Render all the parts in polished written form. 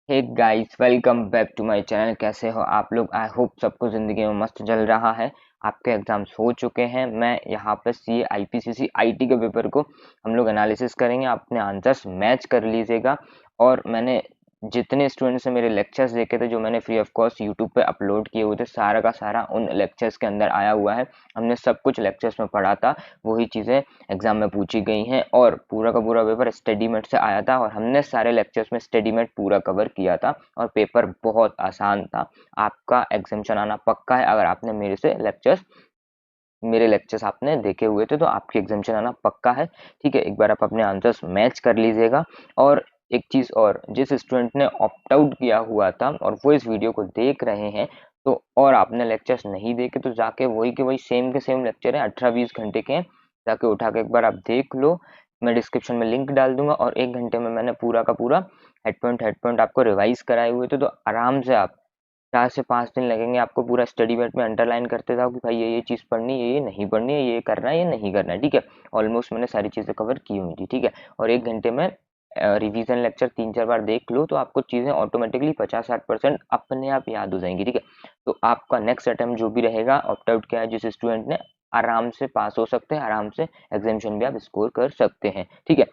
Hey guys, welcome back to my channel. कैसे हो आप लोग? आई होप सबको ज़िंदगी में मस्त चल रहा है। आपके एग्जाम्स हो चुके हैं। मैं यहाँ पे सी आईपीसीसी आईटी के पेपर को हम लोग एनालिसिस करेंगे। आप अपने आंसर्स मैच कर लीजिएगा। और मैंने जितने स्टूडेंट्स ने मेरे लेक्चर्स देखे थे, जो मैंने फ्री ऑफ कॉस्ट यूट्यूब पे अपलोड किए हुए थे, सारा का सारा उन लेक्चर्स के अंदर आया हुआ है। हमने सब कुछ लेक्चर्स में पढ़ा था, वही चीज़ें एग्जाम में पूछी गई हैं। और पूरा का पूरा पेपर स्टडीमेट से आया था और हमने सारे लेक्चर्स में स्टडीमेट पूरा कवर किया था और पेपर बहुत आसान था। आपका एग्जामिशन आना पक्का है। अगर आपने मेरे लेक्चर्स आपने देखे हुए थे तो आपकी एग्जामिशन आना पक्का है। ठीक है, एक बार आप अपने आंसर्स मैच कर लीजिएगा। और एक चीज़ और, जिस स्टूडेंट ने ऑप्ट आउट किया हुआ था और वो इस वीडियो को देख रहे हैं, तो और आपने लेक्चर्स नहीं देखे, तो जाके वही के वही सेम के सेम लेक्चर है, 18-20 घंटे के हैं, जाके उठा के एक बार आप देख लो। मैं डिस्क्रिप्शन में लिंक डाल दूंगा। और 1 घंटे में मैंने पूरा का पूरा हेड पॉइंट आपको रिवाइज कराए हुए थे, तो आराम से आप 4 से 5 दिन लगेंगे आपको पूरा स्टडी बेड में अंडरलाइन करते जाओ कि भाई ये चीज़ पढ़नी है, ये नहीं पढ़नी है, ये करना है, ये नहीं करना है। ठीक है, ऑलमोस्ट मैंने सारी चीज़ें कवर की हुई थी। ठीक है, और 1 घंटे में रिवीजन लेक्चर 3-4 बार देख लो तो आपको चीज़ें ऑटोमेटिकली 50-60% अपने आप याद हो जाएंगी। ठीक है, तो आपका नेक्स्ट अटेम्प्ट जो भी रहेगा, ऑप्ट आउट किया है जिस स्टूडेंट ने, आराम से पास हो सकते हैं, आराम से एग्जामिशन भी आप स्कोर कर सकते हैं। ठीक है,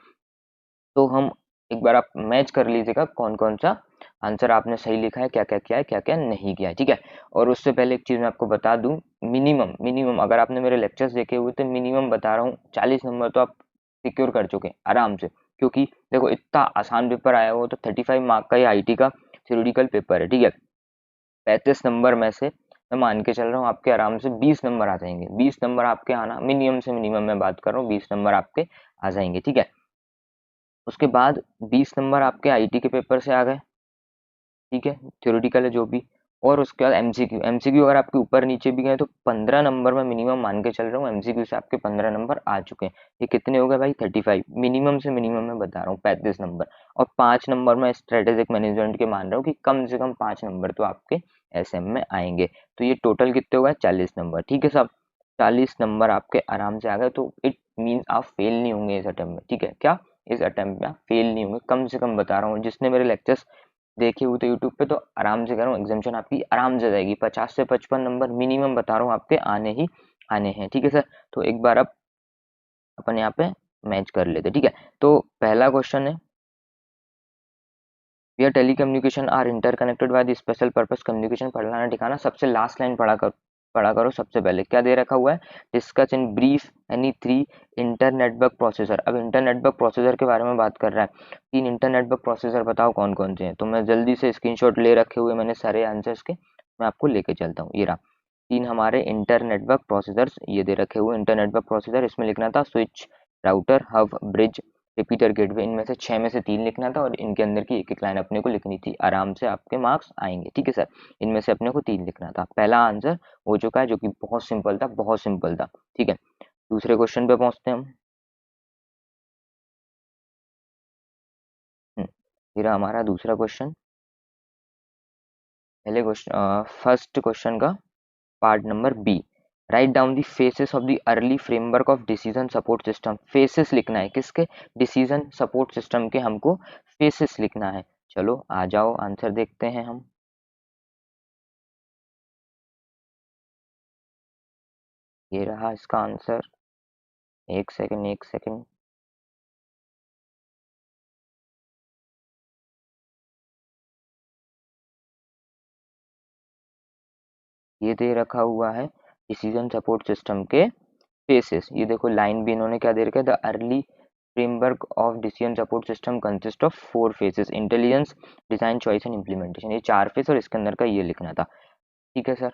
तो हम एक बार आप मैच कर लीजिएगा कौन कौन सा आंसर आपने सही लिखा है, क्या क्या किया है, क्या क्या नहीं किया है। ठीक है, और उससे पहले एक चीज़ मैं आपको बता दूं, मिनिमम मिनिमम अगर आपने मेरे लेक्चर्स देखे हुए तो मिनिमम बता रहा हूँ 40 नंबर तो आप सिक्योर कर चुके हैं आराम से। क्योंकि देखो, इतना आसान पेपर आया हो, तो 35 मार्क का ये आईटी का थ्योरेटिकल पेपर है। ठीक है, 35 नंबर में से मैं मान के चल रहा हूँ आपके आराम से 20 नंबर आ जाएंगे। 20 नंबर आपके आना मिनिमम से मिनिमम मैं बात कर रहा हूँ, 20 नंबर आपके आ जाएंगे। ठीक है, उसके बाद 20 नंबर आपके आईटी के पेपर से आ गए। ठीक है, थ्योरेटिकल है जो भी। और उसके बाद एमसीक्यू, एमसीक्यू अगर आपके ऊपर नीचे भी गए तो 15 नंबर में मिनिमम मान के चल रहा हूँ, एमसीक्यू से आपके 15 नंबर आ चुके हैं। ये कितने हो गए भाई? 35। मिनिमम से मिनिमम मैं बता रहा हूँ 35 नंबर। और 5 नंबर में स्ट्रेटेजिक मैनेजमेंट के मान रहा हूँ कि कम से कम 5 नंबर तो आपके एसएम में आएंगे। तो ये टोटल कितने हो गए? 40 नंबर। ठीक है साहब, 40 नंबर आपके आराम से आ गए, तो इट मीन्स आप फेल नहीं होंगे इस अटेम्प्ट में। ठीक है, क्या इस अटेम्प्ट में आप फेल नहीं होंगे? कम से कम बता रहा हूँ, जिसने मेरे लेक्चर्स देखे हुए थे यूट्यूब पे, तो आराम से कह रहा हूँ एग्जामेशन आपकी आराम से जाएगी। 50 से 55 नंबर मिनिमम बता रहा हूँ आपके आने ही आने हैं। ठीक है सर, तो एक बार अब अपन यहाँ पे मैच कर लेते। ठीक है, तो पहला क्वेश्चन है, we are telecommunication are interconnected by the special purpose communication. पढ़ाना ठिकाना सबसे लास्ट लाइन पढ़ा करो। सबसे पहले क्या दे रखा हुआ है? Discuss in brief any 3 inter network processor. अब इंटर नेटवर्क प्रोसेसर के बारे में बात कर रहा है। 3 इंटर नेटवर्क प्रोसेसर बताओ कौन कौन से हैं। तो मैं जल्दी से स्क्रीनशॉट ले रखे हुए मैंने सारे आंसर्स के, मैं आपको लेके चलता हूँ। ये रहा 3 हमारे इंटर नेटवर्क प्रोसेसर्स, ये दे रखे हुए इंटर नेटवर्क प्रोसेसर। इसमें लिखना था switch, router, hub, bridge, repeater, gateway. इनमें से 6 में से 3 लिखना था और इनके अंदर की एक एक लाइन अपने को लिखनी थी। आराम से आपके मार्क्स आएंगे। ठीक है सर, इनमें से अपने को 3 लिखना था। पहला आंसर हो चुका है, जो कि बहुत सिंपल था, बहुत सिंपल था। ठीक है, दूसरे क्वेश्चन पे पहुंचते हैं हम। ये रहा हमारा दूसरा क्वेश्चन। पहले क्वेश्चन, फर्स्ट क्वेश्चन का part number B, right down the phases of the early framework of decision support system. Phases लिखना है किसके? डिसीजन सपोर्ट सिस्टम के हमको फेसेस लिखना है। चलो आ जाओ, आंसर देखते हैं हम। ये रहा इसका आंसर। एक सेकंड, एक सेकंड। ये दे रखा हुआ है डिसीजन सपोर्ट सिस्टम के फेसेस। ये देखो लाइन भी इन्होंने क्या दे रखा है? The early framework of decision support system consist of 4 faces, intelligence, design, choice and implementation. ये 4 फेस और इसके अंदर का ये लिखना था। ठीक है सर,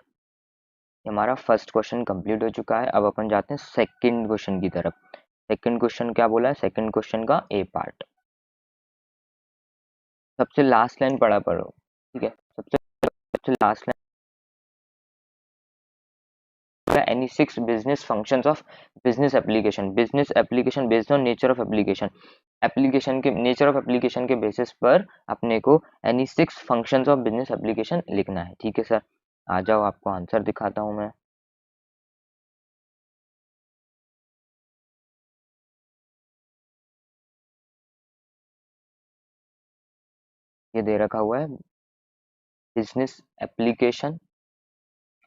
हमारा फर्स्ट क्वेश्चन कंप्लीट हो चुका है। अब अपन जाते हैं सेकंड क्वेश्चन की तरफ। सेकंड क्वेश्चन क्या बोला है? सेकंड क्वेश्चन का ए पार्ट, सबसे लास्ट लाइन पढ़ा पढ़ो। ठीक है, सबसे सबसे last line, any 6 business functions of business application based on nature of application। Application के नेचर ऑफ एप्लीकेशन के बेसिस पर अपने को any 6 functions of business application लिखना है। ठीक है सर, आ जाओ आपको आंसर दिखाता हूँ मैं। ये दे रखा हुआ है business application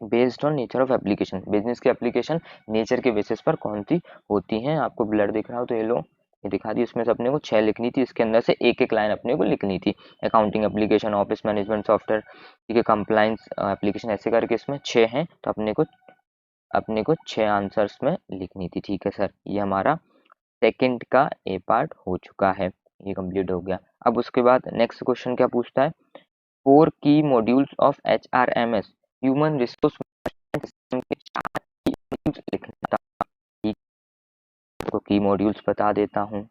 based on nature of application, business की एप्लीकेशन नेचर के बेसिस पर कौन सी होती हैं। आपको ब्लर दिख रहा हो तो ये लो, ये दिखा दी। उसमें से अपने को 6 लिखनी थी, इसके अंदर से एक एक लाइन अपने को लिखनी थी। Accounting application, office management software, ठीक है, कंप्लायंस एप्लीकेशन, ऐसे करके इसमें 6 हैं, तो अपने को 6 आंसर्स में लिखनी थी। ठीक है सर, ये हमारा सेकंड का ए पार्ट हो चुका है, ये कंप्लीट हो गया। अब उसके बाद नेक्स्ट क्वेश्चन क्या पूछता है, 4 की modules of HRMS human resource system के 4 की मॉड्यूल्स लिखना था। ठीक, तो की मॉड्यूल्स बता देता हूँ।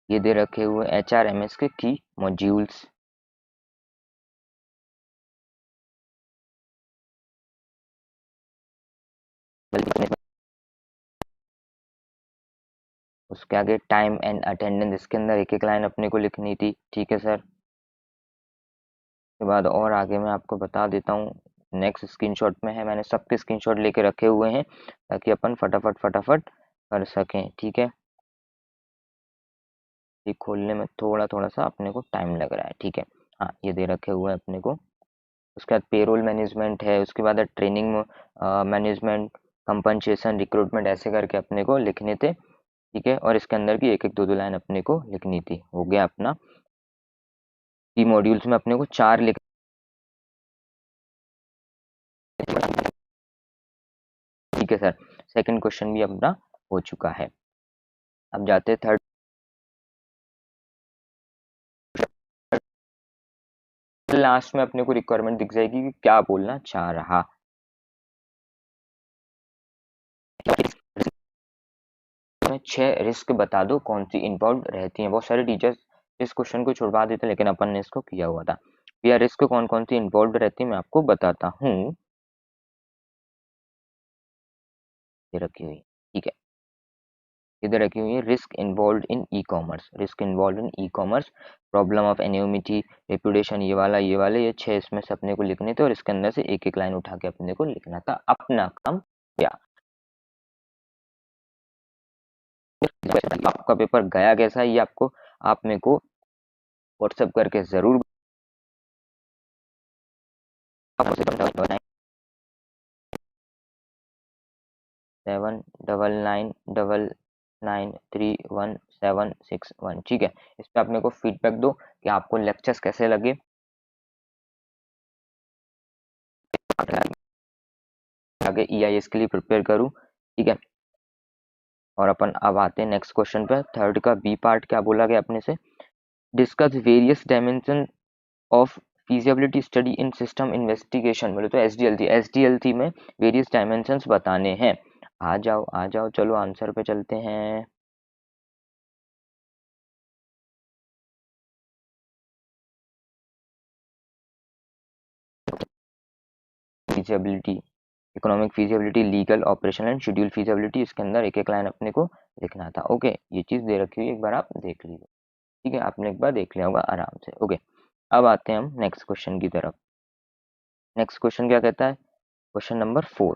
ये दे रखे हुए HRMS के की मॉड्यूल्स। उसके आगे टाइम एंड अटेंडेंस, इसके अंदर एक एक लाइन अपने को लिखनी थी। ठीक है सर, के बाद और आगे मैं आपको बता देता हूँ। नेक्स्ट स्क्रीनशॉट में है, मैंने सबके स्क्रीनशॉट लेके रखे हुए हैं ताकि अपन फटाफट फटाफट कर सकें। ठीक है, ये खोलने में थोड़ा थोड़ा सा अपने को टाइम लग रहा है। ठीक है, हाँ, ये दे रखे हुए हैं अपने को। उसके बाद पेरोल मैनेजमेंट है, उसके बाद ट्रेनिंग मैनेजमेंट, कंपनसेशन, रिक्रूटमेंट, ऐसे करके अपने को लिखने थे। ठीक है, और इसके अंदर की एक एक दो दो लाइन अपने को लिखनी थी। हो गया अपना की मॉड्यूल्स में अपने को 4 लिख। ठीक है सर, सेकंड क्वेश्चन भी अपना हो चुका है। अब जाते हैं थर्ड। लास्ट में अपने को रिक्वायरमेंट दिख जाएगी कि क्या बोलना चाह रहा। 6 रिस्क बता दो कौन सी इन्वॉल्व रहती हैं। बहुत सारे टीचर्स इस क्वेश्चन को छुड़वा देते, लेकिन अपन ने इसको किया हुआ था। भैया रिस्क कौन कौन सी इन्वॉल्व रहती है मैं आपको बताता हूँ। ये रखी हुई, ठीक है, इधर रखी हुई है risk involve in e commerce, risk involve in e commerce, problem of anonymity, reputation, ये वाले ये 6 इसमें से अपने को लिखने थे, और इसके अंदर से एक एक लाइन उठा के अपने को लिखना था। अपना काम या आपका पेपर गया कैसा है, ये आपको आप मेरे को व्हाट्सएप करके जरूर 7999993161। ठीक है, इस पे आप मेरे को फीडबैक दो कि आपको लेक्चर्स कैसे लगे। आगे EIS के लिए प्रिपेयर करूँ। ठीक है, और अपन अब आते हैं नेक्स्ट क्वेश्चन पे। थर्ड का बी पार्ट क्या बोला गया अपने से, discuss various dimension of feasibility study in system investigation. बोले तो SDLC में वेरियस डायमेंशंस बताने हैं। आ जाओ, चलो आंसर पे चलते हैं। Feasibility, economic feasibility, legal, operational and schedule feasibility, इसके अंदर एक एक लाइन अपने को लिखना था। ओके, ये चीज़ दे रखी हुई, एक बार आप देख लीजिए। ठीक है, आपने एक बार देख लिया होगा आराम से। ओके, अब आते हैं हम नेक्स्ट क्वेश्चन की तरफ। नेक्स्ट क्वेश्चन क्या कहता है, क्वेश्चन नंबर 4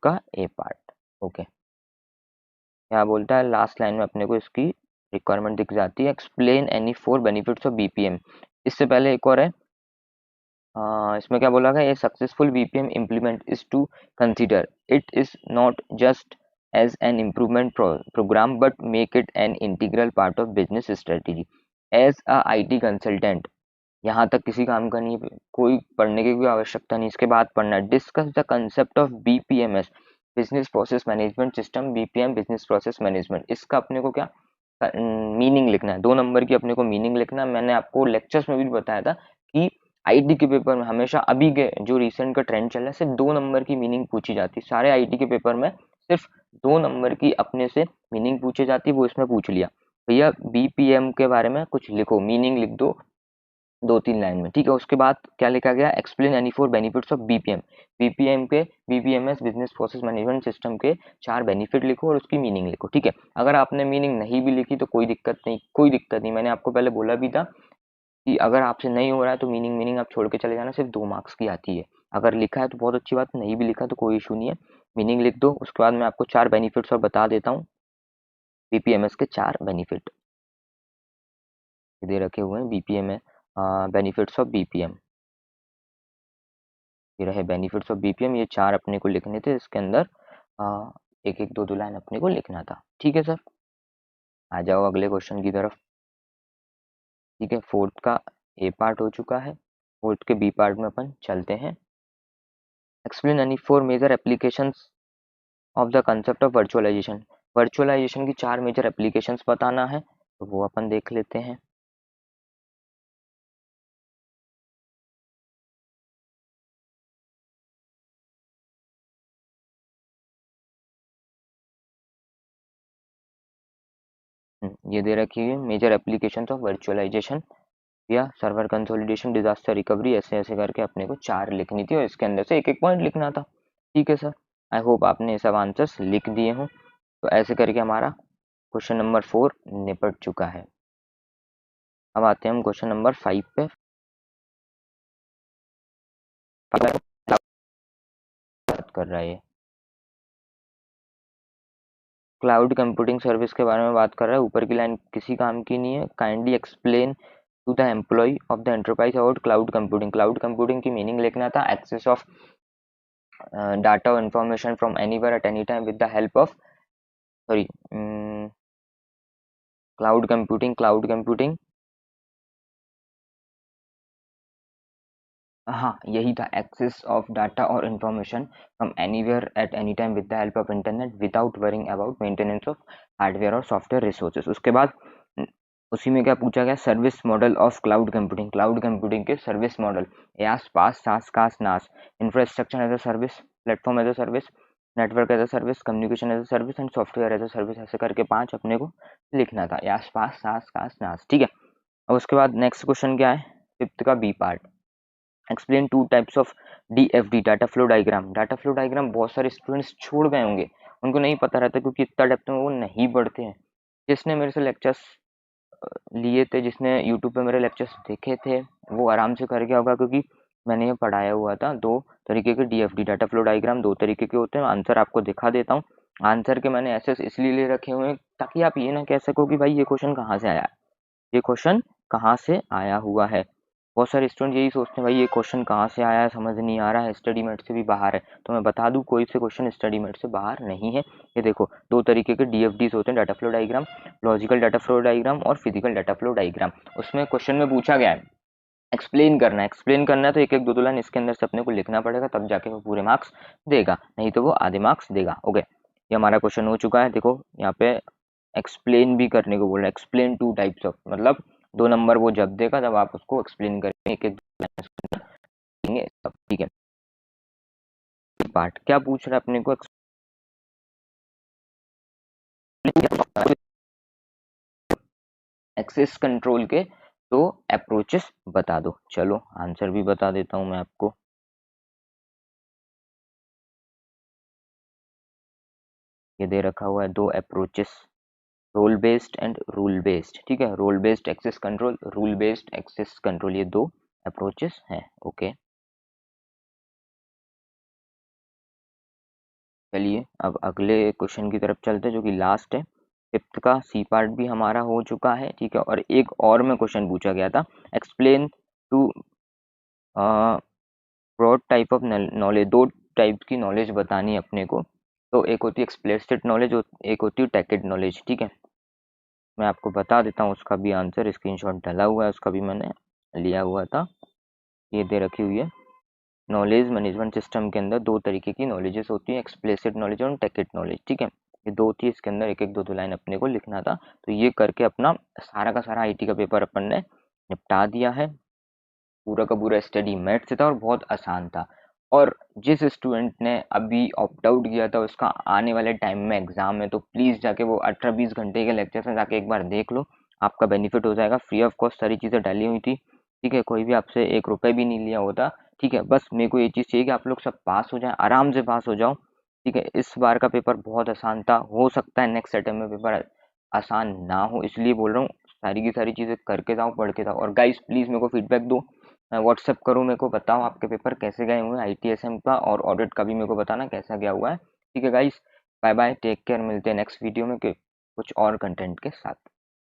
का ए पार्ट। ओके, क्या बोलता है, लास्ट लाइन में अपने को इसकी रिक्वायरमेंट दिख जाती है, explain any 4 benefits of BPM। इससे पहले एक और है, इसमें क्या बोला गया, a successful BPM implement is to consider it is not just as an improvement programme but make it an integral part of business strategy. As a IT consultant, यहाँ तक किसी काम का नहीं, कोई पढ़ने की कोई आवश्यकता नहीं, इसके बाद पढ़ना। Discuss the concept of BPMS, business process management system, BPM business process management. इसका अपने को क्या मीनिंग लिखना है, 2 नंबर की अपने को मीनिंग लिखना है। मैंने आपको लेक्चर्स में भी बताया था कि IT के पेपर में हमेशा, अभी के जो रिसेंट का ट्रेंड चल रहा है, सिर्फ 2 नंबर की मीनिंग पूछी जाती है। सारे IT के पेपर में सिर्फ 2 नंबर की अपने से मीनिंग पूछी जाती है, वो इसमें पूछ लिया। भैया BPM के बारे में कुछ लिखो, मीनिंग लिख दो 2-3 लाइन में। ठीक है, उसके बाद क्या लिखा गया, explain any 4 benefits of BPM के BPMS business process management system के 4 बेनिफिट लिखो और उसकी मीनिंग लिखो। ठीक है, अगर आपने मीनिंग नहीं भी लिखी तो कोई दिक्कत नहीं, कोई दिक्कत नहीं। मैंने आपको पहले बोला भी था कि अगर आपसे नहीं हो रहा है तो मीनिंग आप छोड़ के चले जाना, सिर्फ 2 मार्क्स की आती है। अगर लिखा है तो बहुत अच्छी बात, नहीं भी लिखा तो कोई इशू नहीं है, मीनिंग लिख दो। उसके बाद मैं आपको 4 बेनिफिट्स और बता देता हूँ, बीपीएमएस के 4 बेनिफिट दे रखे हुए हैं। बीपीएम है बेनिफिट्स ऑफ बीपीएम, ये रहे बेनिफिट्स ऑफ बीपीएम, ये 4 अपने को लिखने थे इसके अंदर, एक एक दो दो लाइन अपने को लिखना था। ठीक है सर, आ जाओ अगले क्वेश्चन की तरफ। ठीक है, फोर्थ का ए पार्ट हो चुका है, फोर्थ के बी पार्ट में अपन चलते हैं। Explain any 4 major applications of the concept of virtualisation. Virtualisation की 4 मेजर एप्लीकेशंस बताना है, तो वो अपन देख लेते हैं। ये दे रखी है मेजर एप्लीकेशंस ऑफ वर्चुअलाइजेशन या सर्वर कंसोलिडेशन, डिजास्टर रिकवरी, ऐसे ऐसे करके अपने को 4 लिखनी थी और इसके अंदर से एक एक पॉइंट लिखना था। ठीक है सर, आई होप आपने सब आंसर्स लिख दिए हों। तो ऐसे करके हमारा क्वेश्चन नंबर 4 निपट चुका है। अब आते हैं हम क्वेश्चन नंबर 5 पे। बात कर रहा है, क्लाउड कंप्यूटिंग सर्विस के बारे में बात कर रहा है। ऊपर की लाइन किसी काम की नहीं है। Kindly explain to the employ of the enterprise about cloud computing. Cloud computing की मीनिंग लिखना था, एक्सेस ऑफ डाटा और information from anywhere at any time with the help of, sorry, cloud computing, हाँ यही था, एक्सेस ऑफ डाटा और information from anywhere at any time with the help of internet without worrying about maintenance of hardware और software resources. उसके बाद उसी में क्या पूछा गया, service model of cloud computing. Cloud computing के service model, IaaS PaaS SaaS CaaS NaaS, infrastructure as a service, platform as a service, network as a service, communication as a service and software as a service, ऐसे करके 5 अपने को लिखना था, यास PaaS SaaS CaaS नास। ठीक है, और उसके बाद नेक्स्ट क्वेश्चन क्या है, फिफ्थ का B part. Explain 2 types of DFD, data flow diagram. Data flow diagram बहुत सारे स्टूडेंट्स छोड़ गए होंगे, उनको नहीं पता रहता क्योंकि इतना डेप्थ में वो नहीं पढ़ते हैं। जिसने मेरे से लेक्चर्स लिए थे, जिसने यूट्यूब पे मेरे लेक्चर्स देखे थे, वो आराम से कर गया होगा क्योंकि मैंने ये पढ़ाया हुआ था। 2 तरीके के डीएफडी, डाटा फ्लो डायग्राम 2 तरीके के होते हैं। आंसर आपको दिखा देता हूँ। आंसर के मैंने ऐसे इसलिए ले रखे हुए हैं ताकि आप ये ना कह सको कि भाई ये क्वेश्चन कहाँ से आया, ये क्वेश्चन कहाँ से आया हुआ है। बहुत सारे स्टूडेंट यही सोचते हैं भाई ये क्वेश्चन कहाँ से आया है, समझ नहीं आ रहा है, स्टडी मेट से भी बाहर है। तो मैं बता दूं कोई से क्वेश्चन स्टडी मेट से बाहर नहीं है। ये देखो 2 तरीके के डीएफडीज होते हैं, data flow diagram, logical data flow diagram और फिजिकल डाटा फ्लो डायग्राम। उसमें क्वेश्चन में पूछा गया है एक्सप्लेन करना है, एक्सप्लेन करना है तो एक एक दो दो लाइन इसके अंदर से अपने को लिखना पड़ेगा, तब जाके वो पूरे मार्क्स देगा, नहीं तो वो आधे मार्क्स देगा। ओके, ये हमारा क्वेश्चन हो चुका है। देखो यहाँ पे एक्सप्लेन भी करने को बोल रहा है, एक्सप्लेन 2 टाइप्स ऑफ, मतलब 2 नंबर वो जब देगा तब आप उसको एक्सप्लेन करेंगे, एक एक देंगे सब। ठीक है, पार्ट क्या पूछ रहा है अपने को, एक्सेस कंट्रोल के 2 अप्रोचेस बता दो। चलो आंसर भी बता देता हूँ मैं आपको। ये दे रखा हुआ है 2 approaches, role based and rule based. ठीक है, role based access control, rule based access control, ये 2 अप्रोचेस हैं। ओके, चलिए अब अगले क्वेश्चन की तरफ चलते हैं जो कि लास्ट है। फिफ्थ का सी पार्ट भी हमारा हो चुका है। ठीक है, और एक और में क्वेश्चन पूछा गया था, explain two broad type of knowledge. 2 type की नॉलेज बतानी है अपने को। तो एक होती है एक्सप्लिसिट नॉलेज और एक होती है टैकेड नॉलेज। ठीक है, मैं आपको बता देता हूँ उसका भी आंसर, स्क्रीनशॉट डाला हुआ है, उसका भी मैंने लिया हुआ था, ये दे रखी हुई है। नॉलेज मैनेजमेंट सिस्टम के अंदर 2 तरीके की नॉलेजेस होती है, एक्सप्लिसिट नॉलेज और टैकेड नॉलेज। ठीक है, ये 2 थी, इसके अंदर एक एक दो दो लाइन अपने को लिखना था। तो ये करके अपना सारा का सारा आईटी का पेपर अपन ने निपटा दिया है। पूरा का पूरा स्टडी मैथ से था और बहुत आसान था। और जिस स्टूडेंट ने अभी ऑप्ट आउट किया था उसका आने वाले टाइम में एग्जाम है, तो प्लीज़ जाके वो 18-20 घंटे के लेक्चर में जाके एक बार देख लो, आपका बेनिफिट हो जाएगा। फ्री ऑफ कॉस्ट सारी चीज़ें डाली हुई थी। ठीक है, कोई भी आपसे 1 रुपये भी नहीं लिया होता। ठीक है, बस मेरे को ये चीज़ चाहिए कि आप लोग सब पास हो जाएं, आराम से पास हो जाओ। ठीक है, इस बार का पेपर बहुत आसान था, हो सकता है नेक्स्ट अटेम्प्ट में पेपर आसान ना हो, इसलिए बोल रहा हूँ सारी की सारी चीज़ें करके जाओ, पढ़ के जाओ। और गाइस प्लीज़ मेरे को फीडबैक दो, व्हाट्सएप करो, मेरे को बताओ आपके पेपर कैसे गए हुए हैं, ITSM का और ऑडिट का भी मेरे को बताना कैसा गया हुआ है। ठीक है guys, bye bye, take care, मिलते हैं नेक्स्ट वीडियो में कुछ और कंटेंट के साथ।